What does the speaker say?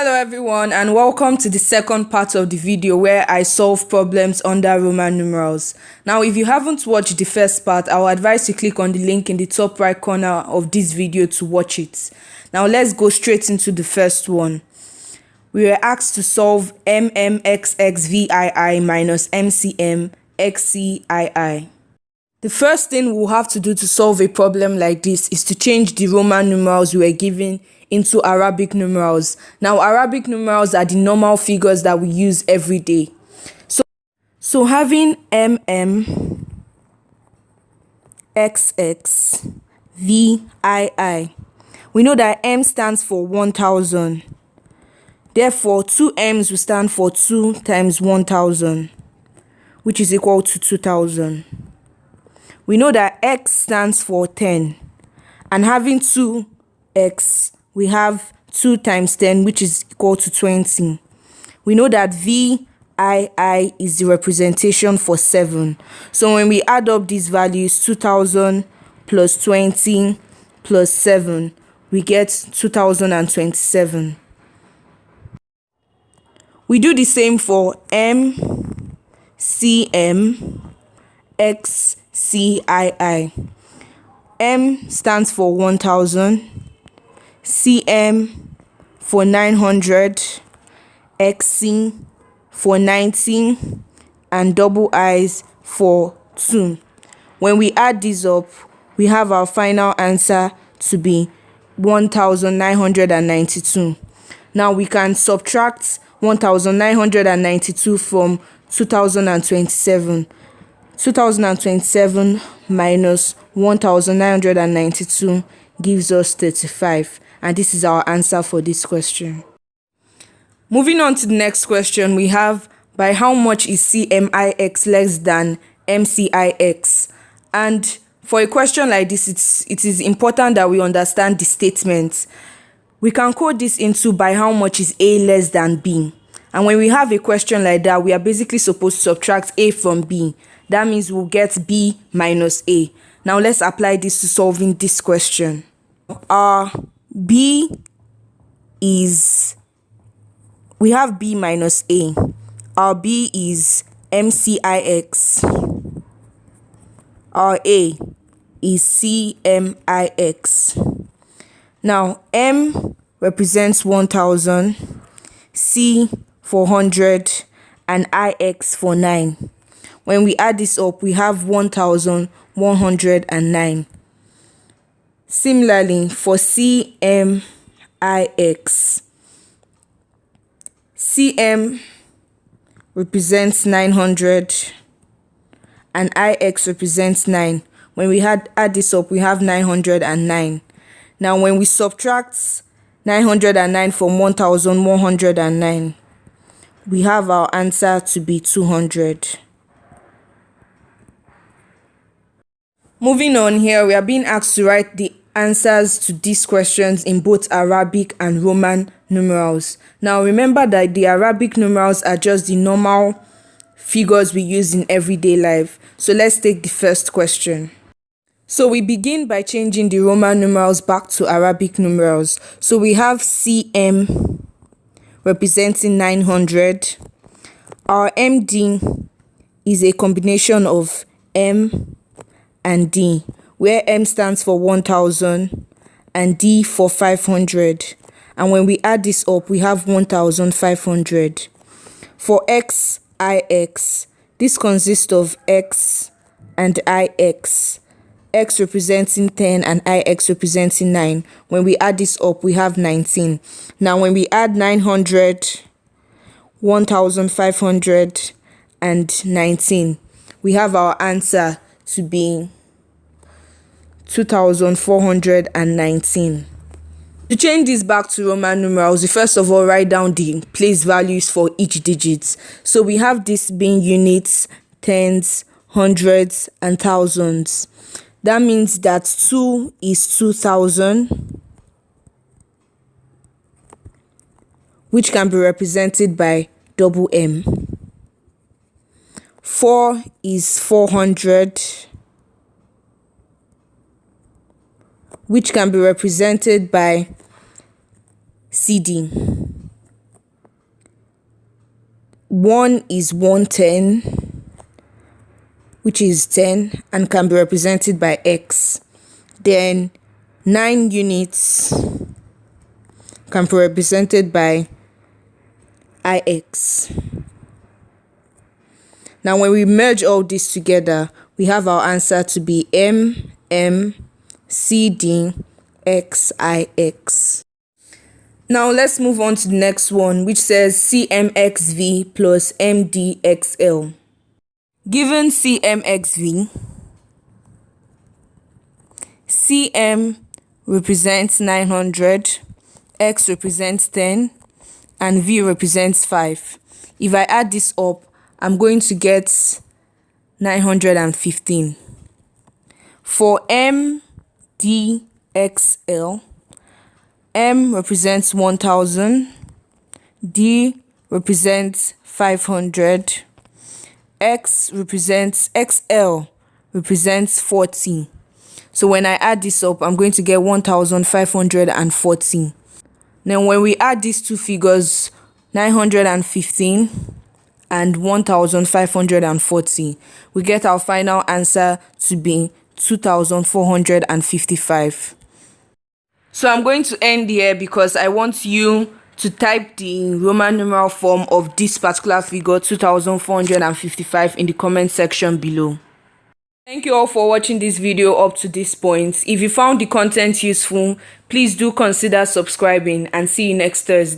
Hello everyone, and welcome to the second part of the video where I solve problems under Roman numerals. Now if you haven't watched the first part, I will advise you click on the link in the top right corner of this video to watch it. Now let's go straight into the first one. We were asked to solve MMXXVII minus MCMXCII. The first thing we'll have to do to solve a problem like this is to change the Roman numerals we were given into Arabic numerals. Now, Arabic numerals are the normal figures that we use every day. So having MMXXVII, we know that M stands for 1000. Therefore, 2 M's will stand for 2 times 1000, which is equal to 2000. We know that X stands for 10, and having 2X, we have 2 times 10, which is equal to 20. We know that VII is the representation for 7. So when we add up these values, 2000 plus 20 plus 7, we get 2027. We do the same for MCMXCII. M stands for 1000, CM for 900, XC for 90, and double I's for 2. When we add these up, we have our final answer to be 1992. Now we can subtract 1992 from 2027. 2027 minus 1992 gives us 35, and this is our answer for this question. Moving on to the next question, we have by how much is CMIX less than MCIX? And for a question like this, it is important that we understand the statement. We can code this into by how much is A less than B. And when we have a question like that, we are basically supposed to subtract A from B. That means we'll get B minus A. Now let's apply this to solving this question. We have B minus A. Our B is MCIX. Our A is CMIX. Now M represents 1000, C for 100, and IX for 9. When we add this up, we have 1109. Similarly, for CMIX, CM represents 900 and IX represents 9. When we add this up, we have 909. Now, when we subtract 909 from 1109, we have our answer to be 200. Moving on here, we are being asked to write the answers to these questions in both Arabic and Roman numerals. Now remember that the Arabic numerals are just the normal figures we use in everyday life. So let's take the first question. So we begin by changing the Roman numerals back to Arabic numerals. So we have CM representing 900. Our MD is a combination of M and D, where M stands for 1000 and D for 500. And when we add this up, we have 1500. For XIX, this consists of X and IX. X representing 10 and IX representing 9. When we add this up, we have 19. Now when we add 900, 1500, and 19, we have our answer to be 2419. To change this back to Roman numerals, we first of all write down the place values for each digit. So we have this being units, tens, hundreds, and thousands. That means that 2 is 2000, which can be represented by double M. 4 is 400, which can be represented by CD. 1 is 110, which is 10 and can be represented by x. Then 9 units can be represented by ix. Now when we merge all this together, we have our answer to be MMCDXIX. Now let's move on to the next one, which says CMXV plus MDXL. Given CMXV, CM represents 900, X represents 10, and V represents 5. If I add this up, I'm going to get 915. For MDXL, M represents 1000, D represents 500, XL represents 40. So when I add this up, I'm going to get 1540. Then when we add these two figures, 915 and 1540, we get our final answer to be 2455. So I'm going to end here because I want you to type the Roman numeral form of this particular figure, 2455, in the comment section below. Thank you all for watching this video up to this point. If you found the content useful, please do consider subscribing, and see you next Thursday.